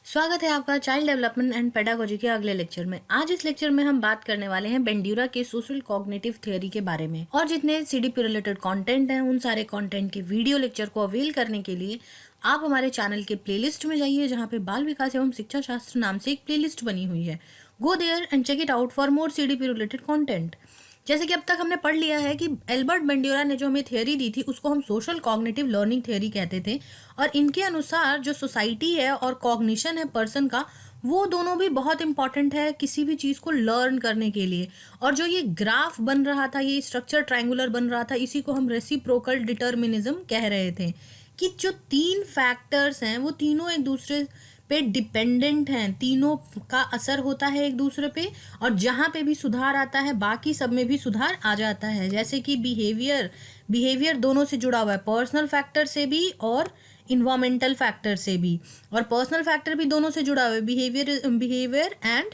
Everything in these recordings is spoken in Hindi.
स्वागत है आपका चाइल्ड डेवलपमेंट एंड पेडागोजी के अगले लेक्चर में। आज इस लेक्चर में हम बात करने वाले हैं बेंड्यूरा के सोशल कॉग्निटिव थ्योरी के बारे में। और जितने सीडीपी रिलेटेड कंटेंट हैं उन सारे कंटेंट के वीडियो लेक्चर को अवेल करने के लिए आप हमारे चैनल के प्लेलिस्ट में जाइए, जहाँ पे बाल विकास एवं शिक्षा शास्त्र नाम से एक प्लेलिस्ट बनी हुई है। Go there and check it out for more CDP related content. जैसे कि अब तक हमने पढ़ लिया है कि एल्बर्ट बेंड्यूरा ने जो हमें थ्योरी दी थी उसको हम सोशल कॉग्निटिव लर्निंग थ्योरी कहते थे। और इनके अनुसार जो सोसाइटी है और कॉग्निशन है पर्सन का, वो दोनों भी बहुत इंपॉर्टेंट है किसी भी चीज़ को लर्न करने के लिए। और जो ये ग्राफ बन रहा था, ये स्ट्रक्चर ट्रायंगुलर बन रहा था, इसी को हम रेसिप्रोकल डिटर्मिनिज्म कह रहे थे कि जो तीन फैक्टर्स हैं वो तीनों एक दूसरे पे डिपेंडेंट हैं, तीनों का असर होता है एक दूसरे पे, और जहाँ पे भी सुधार आता है बाकी सब में भी सुधार आ जाता है। जैसे कि बिहेवियर दोनों से जुड़ा हुआ है, पर्सनल फैक्टर से भी और इन्वायरमेंटल फैक्टर से भी। और पर्सनल फैक्टर भी दोनों से जुड़ा हुआ है, बिहेवियर एंड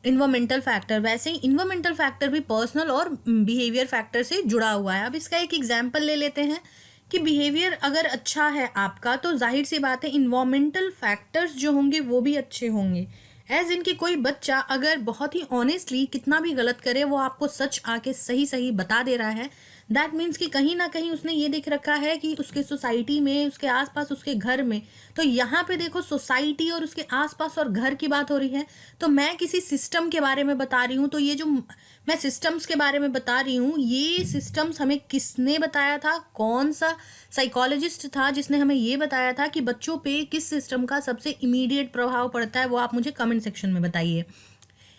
इन्वायरमेंटल फैक्टर। वैसे ही इन्वायरमेंटल फैक्टर भी पर्सनल और बिहेवियर फैक्टर से जुड़ा हुआ है। अब इसका एक एग्जाम्पल ले लेते हैं कि बिहेवियर अगर अच्छा है आपका तो जाहिर सी बात है इन्वायरमेंटल फैक्टर्स जो होंगे वो भी अच्छे होंगे। एज इनकी कोई बच्चा अगर बहुत ही ऑनेस्टली कितना भी गलत करे वो आपको सच आके सही सही बता दे रहा है, दैट मीन्स कि कहीं ना कहीं उसने ये देख रखा है कि उसके सोसाइटी में, उसके आसपास, उसके घर में। तो यहाँ पे देखो सोसाइटी और उसके आसपास और घर की बात हो रही है, तो मैं किसी सिस्टम के बारे में बता रही हूँ। तो ये जो मैं सिस्टम्स के बारे में बता रही हूँ, ये सिस्टम्स हमें किसने बताया था, कौन सा साइकोलॉजिस्ट था जिसने हमें ये बताया था कि बच्चों पे किस सिस्टम का सबसे इमीडिएट प्रभाव पड़ता है, वो आप मुझे कमेंट सेक्शन में बताइए।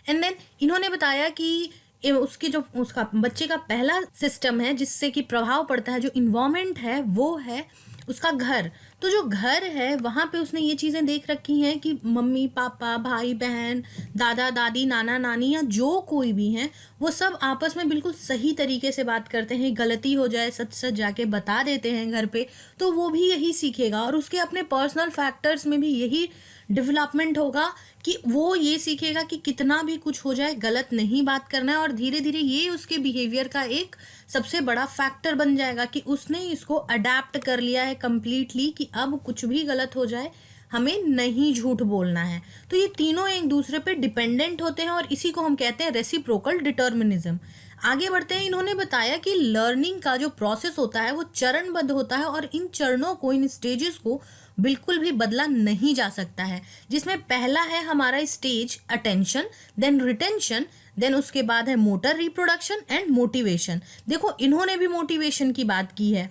एंड देन इन्होंने बताया कि उसका बच्चे का पहला सिस्टम है जिससे कि प्रभाव पड़ता है, जो इन्वायरमेंट है वो है उसका घर। तो जो घर है वहाँ पे उसने ये चीज़ें देख रखी हैं कि मम्मी पापा, भाई बहन, दादा दादी, नाना नानी या जो कोई भी हैं वो सब आपस में बिल्कुल सही तरीके से बात करते हैं। गलती हो जाए सच सच जाके बता देते हैं घर पे, तो वो भी यही सीखेगा। और उसके अपने पर्सनल फैक्टर्स में भी यही डेवलपमेंट होगा कि वो ये सीखेगा कि कितना भी कुछ हो जाए गलत नहीं बात करना है। और धीरे धीरे ये उसके बिहेवियर का एक सबसे बड़ा फैक्टर बन जाएगा कि उसने इसको अडेप्ट कर लिया है कंप्लीटली कि अब कुछ भी गलत हो जाए हमें नहीं झूठ बोलना है। तो ये तीनों एक दूसरे पे डिपेंडेंट होते हैं और इसी को हम कहते हैं रेसिप्रोकल डिटर्मिनिज्म। आगे बढ़ते हैं। इन्होंने बताया कि लर्निंग का जो प्रोसेस होता है वो चरणबद्ध होता है और इन चरणों को, इन स्टेजेस को बिल्कुल भी बदला नहीं जा सकता है। जिसमें पहला है हमारा stage attention, then retention, then उसके बाद है मोटर रिप्रोडक्शन एंड मोटिवेशन। देखो इन्होंने भी मोटिवेशन की बात की है।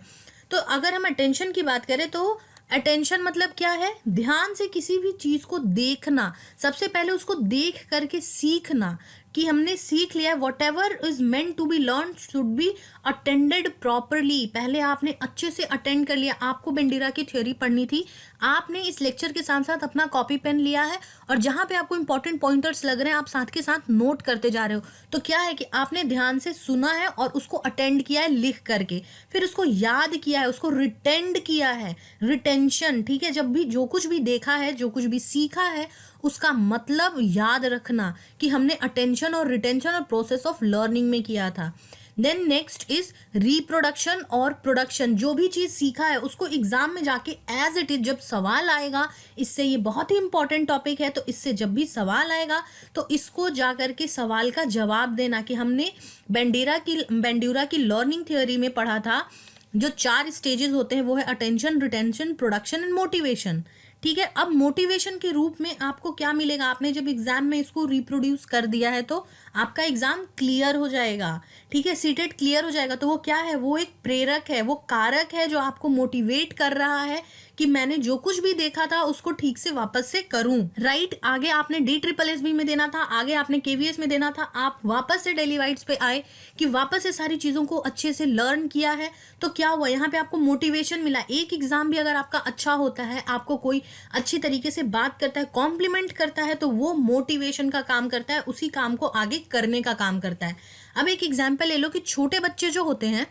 तो अगर हम अटेंशन की बात करें तो अटेंशन मतलब क्या है, ध्यान से किसी भी चीज़ को देखना, सबसे पहले उसको देख करके सीखना कि हमने सीख लिया। Whatever is meant to be learn should be attended properly. पहले आपने अच्छे से अटेंड कर लिया। आपको बेंड्यूरा की थ्योरी पढ़नी थी, आपने इस लेक्चर के साथ साथ अपना कॉपी पेन लिया है और जहाँ पे आपको इंपॉर्टेंट पॉइंटर्स लग रहे हैं आप साथ के साथ नोट करते जा रहे हो। तो क्या है कि आपने ध्यान से सुना है और उसको अटेंड किया है लिख करके, फिर उसको याद किया है, उसको रिटेंड किया है, रिटेंशन। ठीक है, जब भी जो कुछ भी देखा है, जो कुछ भी सीखा है, उसका मतलब याद रखना कि हमने अटेंशन और रिटेंशन और प्रोसेस ऑफ लर्निंग में किया था। देन नेक्स्ट इज रिप्रोडक्शन और प्रोडक्शन। जो भी चीज़ सीखा है उसको एग्जाम में जाके एज इट इज जब सवाल आएगा, इससे ये बहुत ही इंपॉर्टेंट टॉपिक है, तो इससे जब भी सवाल आएगा तो इसको जा करके सवाल का जवाब देना कि हमने बेंड्यूरा की लर्निंग थ्योरी में पढ़ा था जो 4 स्टेजेस होते हैं वो है attention, retention, production and motivation. ठीक है, अब मोटिवेशन के रूप में आपको क्या मिलेगा, आपने जब एग्जाम में इसको रिप्रोड्यूस कर दिया है तो आपका एग्जाम क्लियर हो जाएगा। ठीक है, सीटेट क्लियर हो जाएगा। तो वो क्या है, वो एक प्रेरक है, वो कारक है जो आपको मोटिवेट कर रहा है कि मैंने जो कुछ भी देखा था उसको ठीक से वापस से करूं। राइट, आगे आपने DSSB में देना था, आगे आपने KVS में देना था, आप वापस से डेली वाइट्स पे आए कि वापस से सारी चीज़ों को अच्छे से लर्न किया है। तो क्या हुआ, यहाँ पे आपको मोटिवेशन मिला। एक एग्जाम भी अगर आपका अच्छा होता है, आपको कोई अच्छी तरीके से बात करता है, कॉम्प्लीमेंट करता है, तो वो मोटिवेशन का काम करता है, उसी काम को आगे करने का काम करता है। अब एक एग्जाम्पल ले लो कि छोटे बच्चे जो होते हैं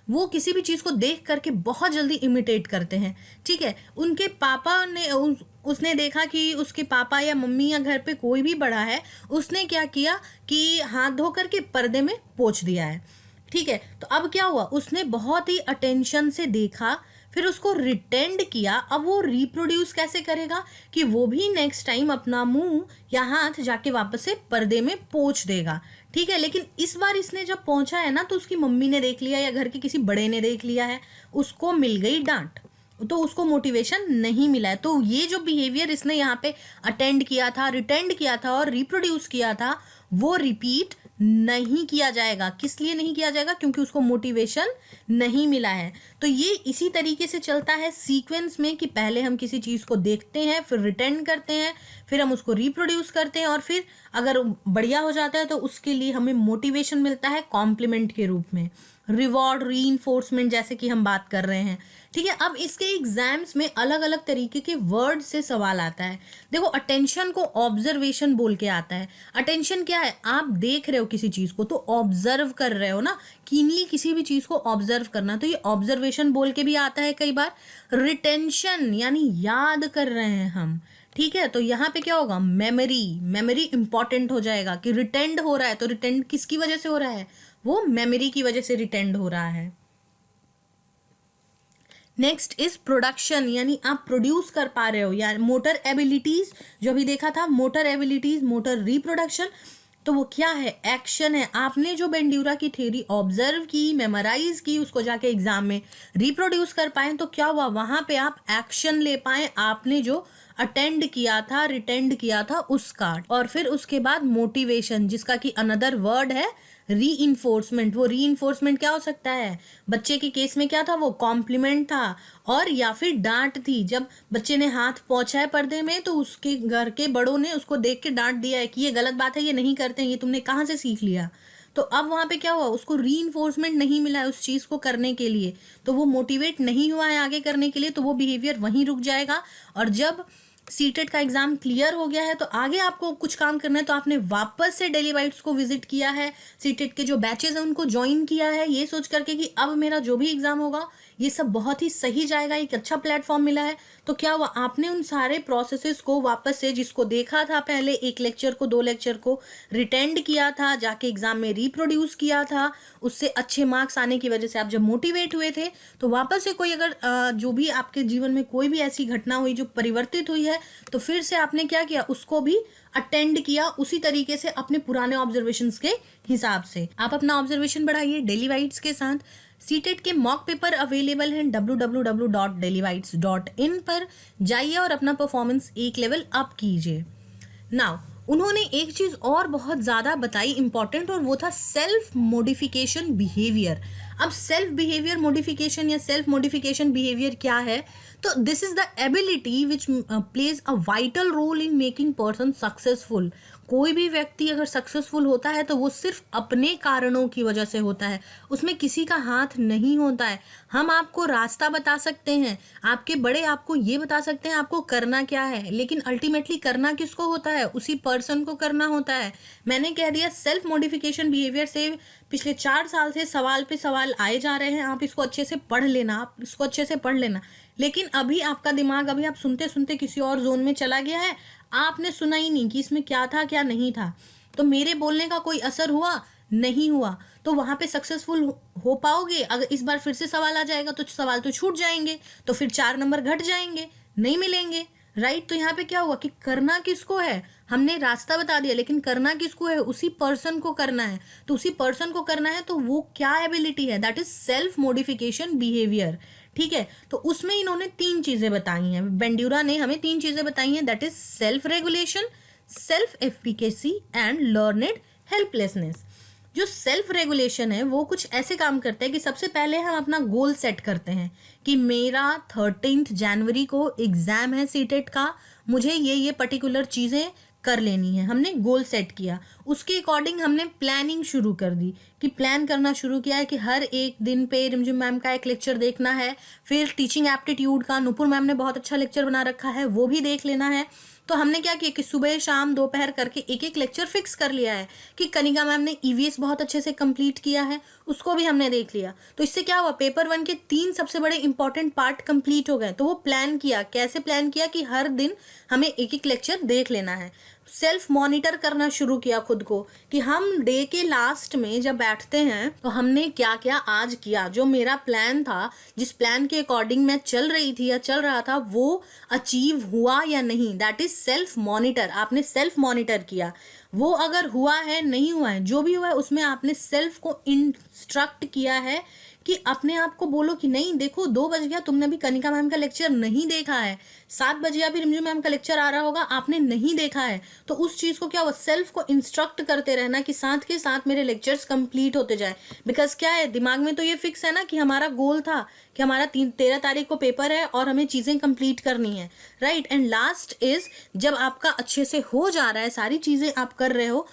वो किसी भी चीज़ को देख करके बहुत जल्दी इमिटेट करते हैं। ठीक है, उनके पापा ने उसने देखा कि उसके पापा या मम्मी या घर पे कोई भी बड़ा है, उसने क्या किया कि हाथ धो करके पर्दे में पोंछ दिया है। ठीक है, तो अब क्या हुआ, उसने बहुत ही अटेंशन से देखा, फिर उसको रिटेंड किया। अब वो रिप्रोड्यूस कैसे करेगा कि वो भी नेक्स्ट टाइम अपना मुंह या हाथ जाके वापस से पर्दे में पोंछ देगा। ठीक है, लेकिन इस बार इसने जब पहुंचा है ना, तो उसकी मम्मी ने देख लिया या घर के किसी बड़े ने देख लिया है, उसको मिल गई डांट, तो उसको मोटिवेशन नहीं मिला है। तो ये जो बिहेवियर इसने यहाँ पे अटेंड किया था, रिटेंड किया था और रिप्रोड्यूस किया था, वो रिपीट नहीं किया जाएगा। किस लिए नहीं किया जाएगा? क्योंकि उसको मोटिवेशन नहीं मिला है। तो ये इसी तरीके से चलता है सीक्वेंस में कि पहले हम किसी चीज़ को देखते हैं, फिर रिटेंड करते हैं, फिर हम उसको रिप्रोड्यूस करते हैं, और फिर अगर बढ़िया हो जाता है तो उसके लिए हमें मोटिवेशन मिलता है कॉम्प्लीमेंट के रूप में, रिवॉर्ड, रीइंफोर्समेंट, जैसे कि हम बात कर रहे हैं। ठीक है, अब इसके एग्जाम्स में अलग अलग तरीके के वर्ड से सवाल आता है। देखो, अटेंशन को ऑब्जर्वेशन बोल के आता है। अटेंशन क्या है? आप देख रहे हो किसी चीज को तो ऑब्जर्व कर रहे हो ना, कीनली किसी भी चीज को ऑब्जर्व करना, तो ये ऑब्जर्वेशन बोल के भी आता है कई बार। रिटेंशन यानी याद कर रहे हैं हम। ठीक है, तो यहाँ पे क्या होगा? मेमोरी इंपॉर्टेंट हो जाएगा कि रिटेंड हो रहा है, तो रिटेंड किसकी वजह से हो रहा है? वो मेमोरी की वजह से रिटेंड हो रहा है। नेक्स्ट इज प्रोडक्शन, यानी आप प्रोड्यूस कर पा रहे हो, यार मोटर एबिलिटीज, जो अभी देखा था, मोटर एबिलिटीज, मोटर रिप्रोडक्शन, तो वो क्या है? एक्शन है। आपने जो बेंड्यूरा की थ्योरी ऑब्जर्व की, मेमोराइज की, उसको जाके एग्जाम में रिप्रोड्यूस कर पाए, तो क्या हुआ? वहां पे आप एक्शन ले पाए, आपने जो अटेंड किया था, रिटेंड किया था उसका। और फिर उसके बाद मोटिवेशन, जिसका कि अनदर वर्ड है रीइंफोर्समेंट। वो रीइंफोर्समेंट क्या हो सकता है? बच्चे के केस में क्या था? वो कॉम्प्लीमेंट था, और या फिर डांट थी। जब बच्चे ने हाथ पोंछा है पर्दे में, तो उसके घर के बड़ों ने उसको देख के डांट दिया है कि ये गलत बात है, ये नहीं करते हैं, ये तुमने कहाँ से सीख लिया। तो अब वहां पे क्या हुआ? उसको रीइंफोर्समेंट नहीं मिला है उस चीज को करने के लिए, तो वो मोटिवेट नहीं हुआ है आगे करने के लिए, तो वो बिहेवियर वहीं रुक जाएगा। और जब सीटेट का एग्जाम क्लियर हो गया है, तो आगे आपको कुछ काम करना है, तो आपने वापस से डेली बाइट्स को विजिट किया है, सीटेट के जो बैचेस हैं उनको ज्वाइन किया है, ये सोच करके कि अब मेरा जो भी एग्जाम होगा ये सब बहुत ही सही जाएगा, एक अच्छा प्लेटफॉर्म मिला है। तो क्या हुआ? आपने उन सारे प्रोसेसेस को वापस से, जिसको देखा था पहले, एक लेक्चर को, 2 लेक्चर को रिटेंड किया था, जाके एग्जाम में रिप्रोड्यूस किया था, उससे अच्छे मार्क्स आने की वजह से आप जब मोटिवेट हुए थे, तो वापस से कोई अगर जो भी आपके जीवन में कोई भी ऐसी घटना हुई जो परिवर्तित हुई है, तो फिर से आपने क्या किया? उसको भी अटेंड किया उसी तरीके से, अपने पुराने ऑब्जर्वेशंस के हिसाब से। आप अपना ऑब्जर्वेशन बढ़ाइए डेली वाइट्स के साथ। सीटेट के मॉक पेपर अवेलेबल हैं www.dailybites.in पर जाइए और अपना परफॉर्मेंस एक लेवल अप कीजिए। नाउ, उन्होंने एक चीज और बहुत ज्यादा बताई इंपॉर्टेंट, और वो था सेल्फ मॉडिफिकेशन बिहेवियर। अब सेल्फ बिहेवियर मॉडिफिकेशन या सेल्फ मॉडिफिकेशन बिहेवियर क्या है? तो this is the ability which plays a vital role in making person successful. कोई भी व्यक्ति अगर सक्सेसफुल होता है तो वो सिर्फ अपने कारणों की वजह से होता है, उसमें किसी का हाथ नहीं होता है। हम आपको रास्ता बता सकते हैं, आपके बड़े आपको ये बता सकते हैं आपको करना क्या है, लेकिन अल्टीमेटली करना किसको होता है? उसी पर्सन को करना होता है। मैंने कह दिया सेल्फ मॉडिफिकेशन बिहेवियर से पिछले 4 साल से सवाल पे सवाल आए जा रहे हैं, आप इसको अच्छे से पढ़ लेना, आप इसको अच्छे से पढ़ लेना। लेकिन अभी आपका दिमाग, अभी आप सुनते सुनते किसी और जोन में चला गया है, आपने सुना ही नहीं कि इसमें क्या था क्या नहीं था, तो मेरे बोलने का कोई असर हुआ? नहीं हुआ। तो वहां पे सक्सेसफुल हो पाओगे? अगर इस बार फिर से सवाल आ जाएगा तो सवाल तो छूट जाएंगे, तो फिर 4 नंबर घट जाएंगे, नहीं मिलेंगे, राइट? तो यहाँ पे क्या हुआ कि करना किसको है? हमने रास्ता बता दिया, लेकिन करना किसको है? उसी पर्सन को करना है। तो उसी पर्सन को करना है, तो वो क्या एबिलिटी है? That is self modification behaviour. ठीक है, तो उसमें इन्होंने 3 चीजें बताई हैं, बेंड्यूरा ने हमें 3 चीजें बताई हैं, that is self regulation, self efficacy and learned helplessness. जो सेल्फ रेगुलेशन है वो कुछ ऐसे काम करते हैं कि सबसे पहले हम अपना गोल सेट करते हैं कि मेरा 13 जनवरी को एग्जाम है सीटेट का, मुझे ये पर्टिकुलर चीज़ें कर लेनी है। हमने गोल सेट किया, उसके अकॉर्डिंग हमने प्लानिंग शुरू कर दी, कि प्लान करना शुरू किया है कि हर एक दिन पे रिमझिम मैम का एक लेक्चर देखना है, फिर टीचिंग एप्टीट्यूड का नुपुर मैम ने बहुत अच्छा लेक्चर बना रखा है, वो भी देख लेना है। तो हमने क्या किया कि सुबह शाम दोपहर करके एक एक लेक्चर फिक्स कर लिया है कि कनिका मैम ने ईवीएस बहुत अच्छे से कंप्लीट किया है, उसको भी हमने देख लिया। तो इससे क्या हुआ, पेपर 1 के 3 सबसे बड़े इंपॉर्टेंट पार्ट कंप्लीट हो गए। तो वो प्लान किया, कैसे प्लान किया कि हर दिन हमें एक एक लेक्चर देख लेना है। सेल्फ मॉनिटर करना शुरू किया खुद को कि हम डे के लास्ट में जब बैठते हैं तो हमने क्या क्या आज किया, जो मेरा प्लान था, जिस प्लान के अकॉर्डिंग मैं चल रही थी या चल रहा था, वो अचीव हुआ या नहीं। That is self monitor. आपने सेल्फ मॉनिटर किया, वो अगर हुआ है नहीं हुआ है, जो भी हुआ है उसमें आपने सेल्फ को इंस्ट्रक्ट किया है कि अपने आप को बोलो कि नहीं देखो 2 बज गया, तुमने अभी कनिका मैम का लेक्चर नहीं देखा है, 7 बजे अभी रिमझिम मैम का लेक्चर आ रहा होगा, आपने नहीं देखा है। तो उस चीज़ को क्या हुआ, सेल्फ को इंस्ट्रक्ट करते रहना कि साथ के साथ मेरे लेक्चर्स कंप्लीट होते जाए। बिकॉज क्या है, दिमाग में तो ये फिक्स है ना कि हमारा गोल था कि हमारा 13 तारीख को पेपर है और हमें चीज़ें कंप्लीट करनी है, राइट। एंड लास्ट इज जब आपका अच्छे से हो जा रहा है, सारी चीज़ें आप कर रहे हो,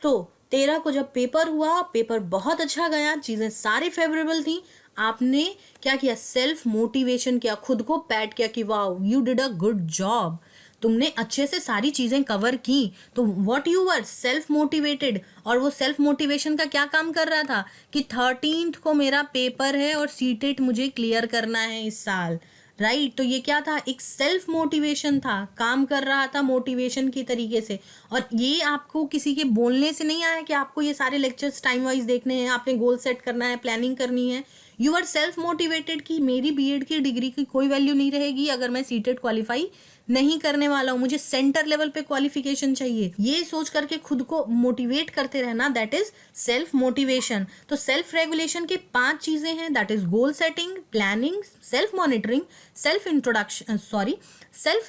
तो 13 को जब पेपर हुआ, पेपर बहुत अच्छा गया, चीज़ें सारी फेवरेबल थी, आपने क्या किया, सेल्फ मोटिवेशन किया, खुद को पैट किया कि वाह you did a good job, तुमने अच्छे से सारी चीज़ें कवर की। तो what you were self motivated. और वो सेल्फ मोटिवेशन का क्या काम कर रहा था कि 13th को मेरा पेपर है और सीटेट मुझे क्लियर करना है इस साल, राइट। तो ये क्या था, एक सेल्फ मोटिवेशन था, काम कर रहा था मोटिवेशन की तरीके से। और ये आपको किसी के बोलने से नहीं आया कि आपको ये सारे लेक्चर्स टाइम वाइज देखने हैं, आपने गोल सेट करना है, प्लानिंग करनी है। यू आर सेल्फ मोटिवेटेड कि मेरी बीएड की डिग्री की कोई वैल्यू नहीं रहेगी अगर मैं सीटेट क्वालिफाई नहीं करने वाला हूँ, मुझे सेंटर लेवल पे क्वालिफिकेशन चाहिए। ये सोच करके खुद को मोटिवेट करते रहना, दैट इज सेल्फ मोटिवेशन। तो सेल्फ रेगुलेशन के 5 चीजें हैं, that is goal setting, planning, self monitoring, self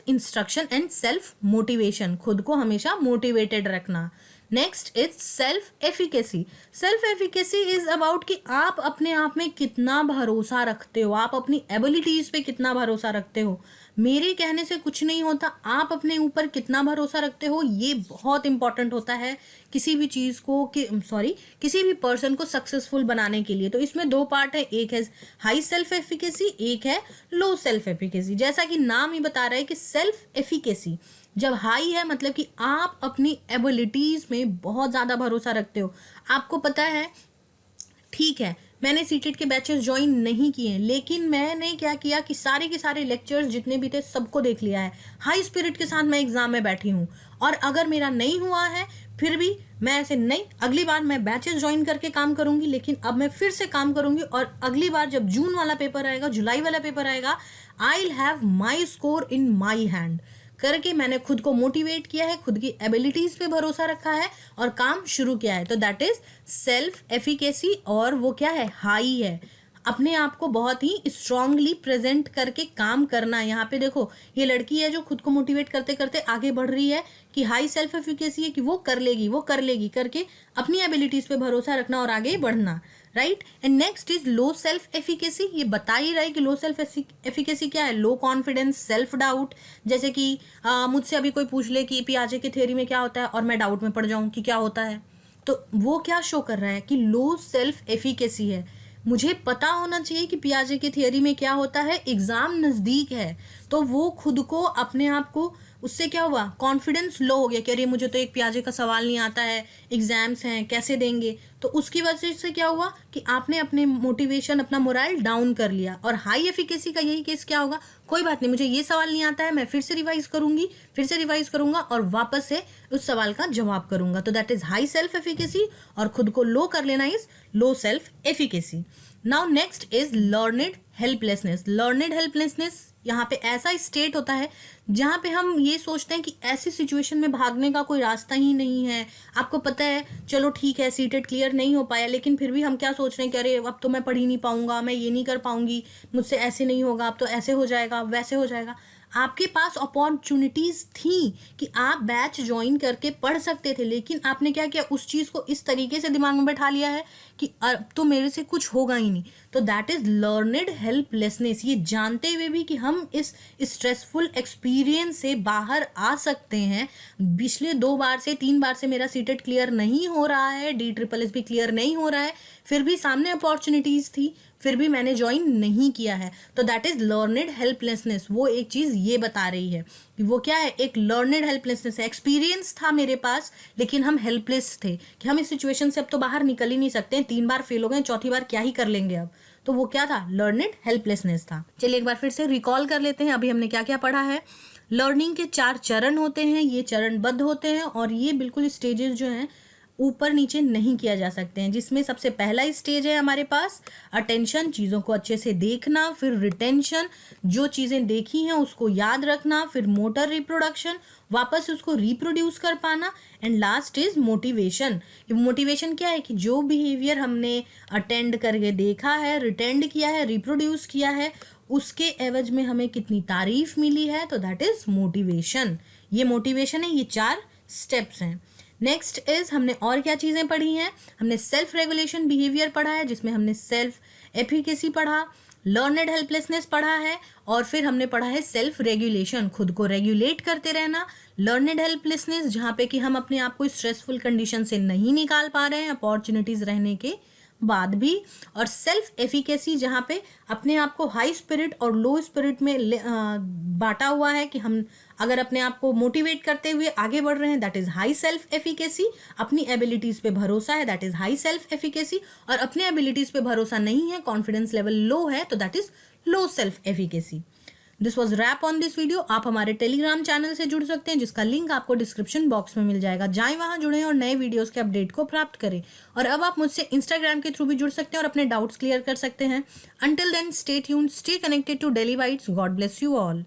instruction and self motivation. खुद को हमेशा मोटिवेटेड रखना। Next is self efficacy. Self efficacy is about कि आप अपने आप में कितना भरोसा रखते हो, आप अपनी एबिलिटीज पे कितना भरोसा रखते हो। मेरे कहने से कुछ नहीं होता, आप अपने ऊपर कितना भरोसा रखते हो, ये बहुत इंपॉर्टेंट होता है किसी भी चीज़ को किसी भी पर्सन को सक्सेसफुल बनाने के लिए। तो इसमें 2 पार्ट है, एक है हाई सेल्फ एफिकेसी, एक है लो सेल्फ एफिकेसी। जैसा कि नाम ही बता रहा है कि सेल्फ एफिकेसी जब हाई है मतलब कि आप अपनी एबिलिटीज़ में बहुत ज़्यादा भरोसा रखते हो। आपको पता है, ठीक है मैंने सीटेट के बैचेस ज्वाइन नहीं किए, लेकिन मैंने क्या किया कि सारे के सारे लेक्चर्स जितने भी थे सबको देख लिया है। हाई स्पिरिट के साथ मैं एग्जाम में बैठी हूँ, और अगर मेरा नहीं हुआ है फिर भी मैं ऐसे नहीं, अगली बार मैं बैचेस ज्वाइन करके काम करूंगी, लेकिन अब मैं फिर से काम करूंगी, और अगली बार जब जून वाला पेपर आएगा, जुलाई वाला पेपर आएगा, I will have my score in my hand करके मैंने खुद को मोटिवेट किया है, खुद की एबिलिटीज पे भरोसा रखा है और काम शुरू किया है। तो दैट इज सेल्फ एफिकेसी, और वो क्या है, हाई है। अपने आप को बहुत ही स्ट्रांगली प्रेजेंट करके काम करना है। यहाँ पे देखो ये लड़की है जो खुद को मोटिवेट करते करते आगे बढ़ रही है कि हाई सेल्फ एफिकेसी है कि वो कर लेगी करके अपनी एबिलिटीज पे भरोसा रखना और आगे बढ़ना, right. And next is low self efficacy. ये बता ही रहा है कि लो सेल्फ एफिकेसी क्या है, लो कॉन्फिडेंस, सेल्फ डाउट। जैसे कि मुझसे अभी कोई पूछ ले कि पियाजे की थ्योरी में क्या होता है और मैं डाउट में पड़ जाऊं कि क्या होता है, तो वो क्या शो कर रहा है कि लो सेल्फ एफिकेसी है। मुझे पता होना चाहिए कि पियाजे की थियरी में क्या होता है, एग्जाम नज़दीक है, तो वो खुद को अपने आप को, उससे क्या हुआ, कॉन्फिडेंस लो हो गया कि अरे मुझे तो एक पियाजे का सवाल नहीं आता है, एग्जाम्स हैं कैसे देंगे। तो उसकी वजह से क्या हुआ कि आपने अपने मोटिवेशन, अपना मोरल डाउन कर लिया। और हाई एफिकेसी का यही केस क्या होगा, कोई बात नहीं, मुझे ये सवाल नहीं आता है, मैं फिर से रिवाइज करूंगा और वापस से उस सवाल का जवाब करूंगा। तो that is high self efficacy, और खुद को लो कर लेना is low self efficacy. Now next is learned helplessness. Learned helplessness यहाँ पे ऐसा स्टेट होता है जहाँ पे हम ये सोचते हैं कि ऐसी सिचुएशन में भागने का कोई रास्ता ही नहीं है। आपको पता है, चलो ठीक है सीटेट क्लियर नहीं हो पाया, लेकिन फिर भी हम क्या सोच रहे हैं कि अरे अब तो मैं पढ़ ही नहीं पाऊंगा, मैं ये नहीं कर पाऊंगी, मुझसे ऐसे नहीं होगा, अब तो ऐसे हो जाएगा, वैसे हो जाएगा। आपके पास अपॉर्चुनिटीज़ थी कि आप बैच ज्वाइन करके पढ़ सकते थे, लेकिन आपने क्या किया, उस चीज़ को इस तरीके से दिमाग में बैठा लिया है कि अब तो मेरे से कुछ होगा ही नहीं। तो दैट इज़ लर्नेड हेल्पलेसनेस। ये जानते हुए भी कि हम इस स्ट्रेसफुल एक्सपीरियंस से बाहर आ सकते हैं। पिछले 2 बार से 3 बार से मेरा सीटेट क्लियर नहीं हो रहा है, DSSS भी क्लियर नहीं हो रहा है, फिर भी सामने अपॉर्चुनिटीज़ थी, फिर भी मैंने ज्वाइन नहीं किया है। तो दैट इज लर्नड हेल्पलेसनेस। वो एक चीज़ ये बता रही है कि वो क्या है, एक लर्नड हेल्पलेसनेस है। एक्सपीरियंस था मेरे पास लेकिन हम हेल्पलेस थे कि हम इस सिचुएशन से अब तो बाहर निकल ही नहीं सकते हैं, 3 बार फेल हो गए, चौथी बार क्या ही कर लेंगे अब। तो वो क्या था, लर्नड हेल्पलेसनेस था। चलिए एक बार फिर से रिकॉल कर लेते हैं, अभी हमने क्या क्या पढ़ा है। लर्निंग के 4 चरण होते हैं, ये चरणबद्ध होते हैं और ये बिल्कुल स्टेजेस जो हैं ऊपर नीचे नहीं किया जा सकते हैं, जिसमें सबसे पहला स्टेज है हमारे पास अटेंशन, चीज़ों को अच्छे से देखना, फिर रिटेंशन, जो चीज़ें देखी हैं उसको याद रखना, फिर मोटर रिप्रोडक्शन, वापस उसको रिप्रोड्यूस कर पाना, and last is motivation. Motivation क्या है कि जो बिहेवियर हमने अटेंड करके देखा है, रिटेंड किया है, रिप्रोड्यूस किया है, उसके एवज में हमें कितनी तारीफ मिली है, तो दैट इज मोटिवेशन। ये मोटिवेशन है, ये 4 स्टेप्स हैं। नेक्स्ट इज हमने और क्या चीज़ें पढ़ी हैं। हमने सेल्फ रेगुलेशन बिहेवियर पढ़ा है, जिसमें हमने सेल्फ एफिकेसी पढ़ा, लर्नड हेल्पलेसनेस पढ़ा है, और फिर हमने पढ़ा है सेल्फ रेगुलेशन, खुद को रेगुलेट करते रहना। लर्नड हेल्पलेसनेस जहाँ पे कि हम अपने आप को स्ट्रेसफुल कंडीशन से नहीं निकाल पा रहे हैं अपॉर्चुनिटीज़ रहने के बाद भी। और सेल्फ एफिकेसी जहाँ पे अपने आप को हाई स्पिरिट और लो स्पिरिट में बांटा हुआ है कि हम अगर अपने आप को मोटिवेट करते हुए आगे बढ़ रहे हैं, that is high self efficacy. अपनी एबिलिटीज़ पे भरोसा है, that is high self efficacy. और अपने एबिलिटीज़ पे भरोसा नहीं है, कॉन्फिडेंस लेवल लो है, तो that is low self efficacy. This was wrap on this video. आप हमारे टेलीग्राम चैनल से जुड़ सकते हैं, जिसका लिंक आपको डिस्क्रिप्शन बॉक्स में मिल जाएगा। जाएं वहां जुड़ें और नए वीडियोस के अपडेट को प्राप्त करें। और अब आप मुझसे इंस्टाग्राम के थ्रू भी जुड़ सकते हैं और अपने डाउट्स क्लियर कर सकते हैं। Until then stay tuned, stay connected to daily bites. God bless you all.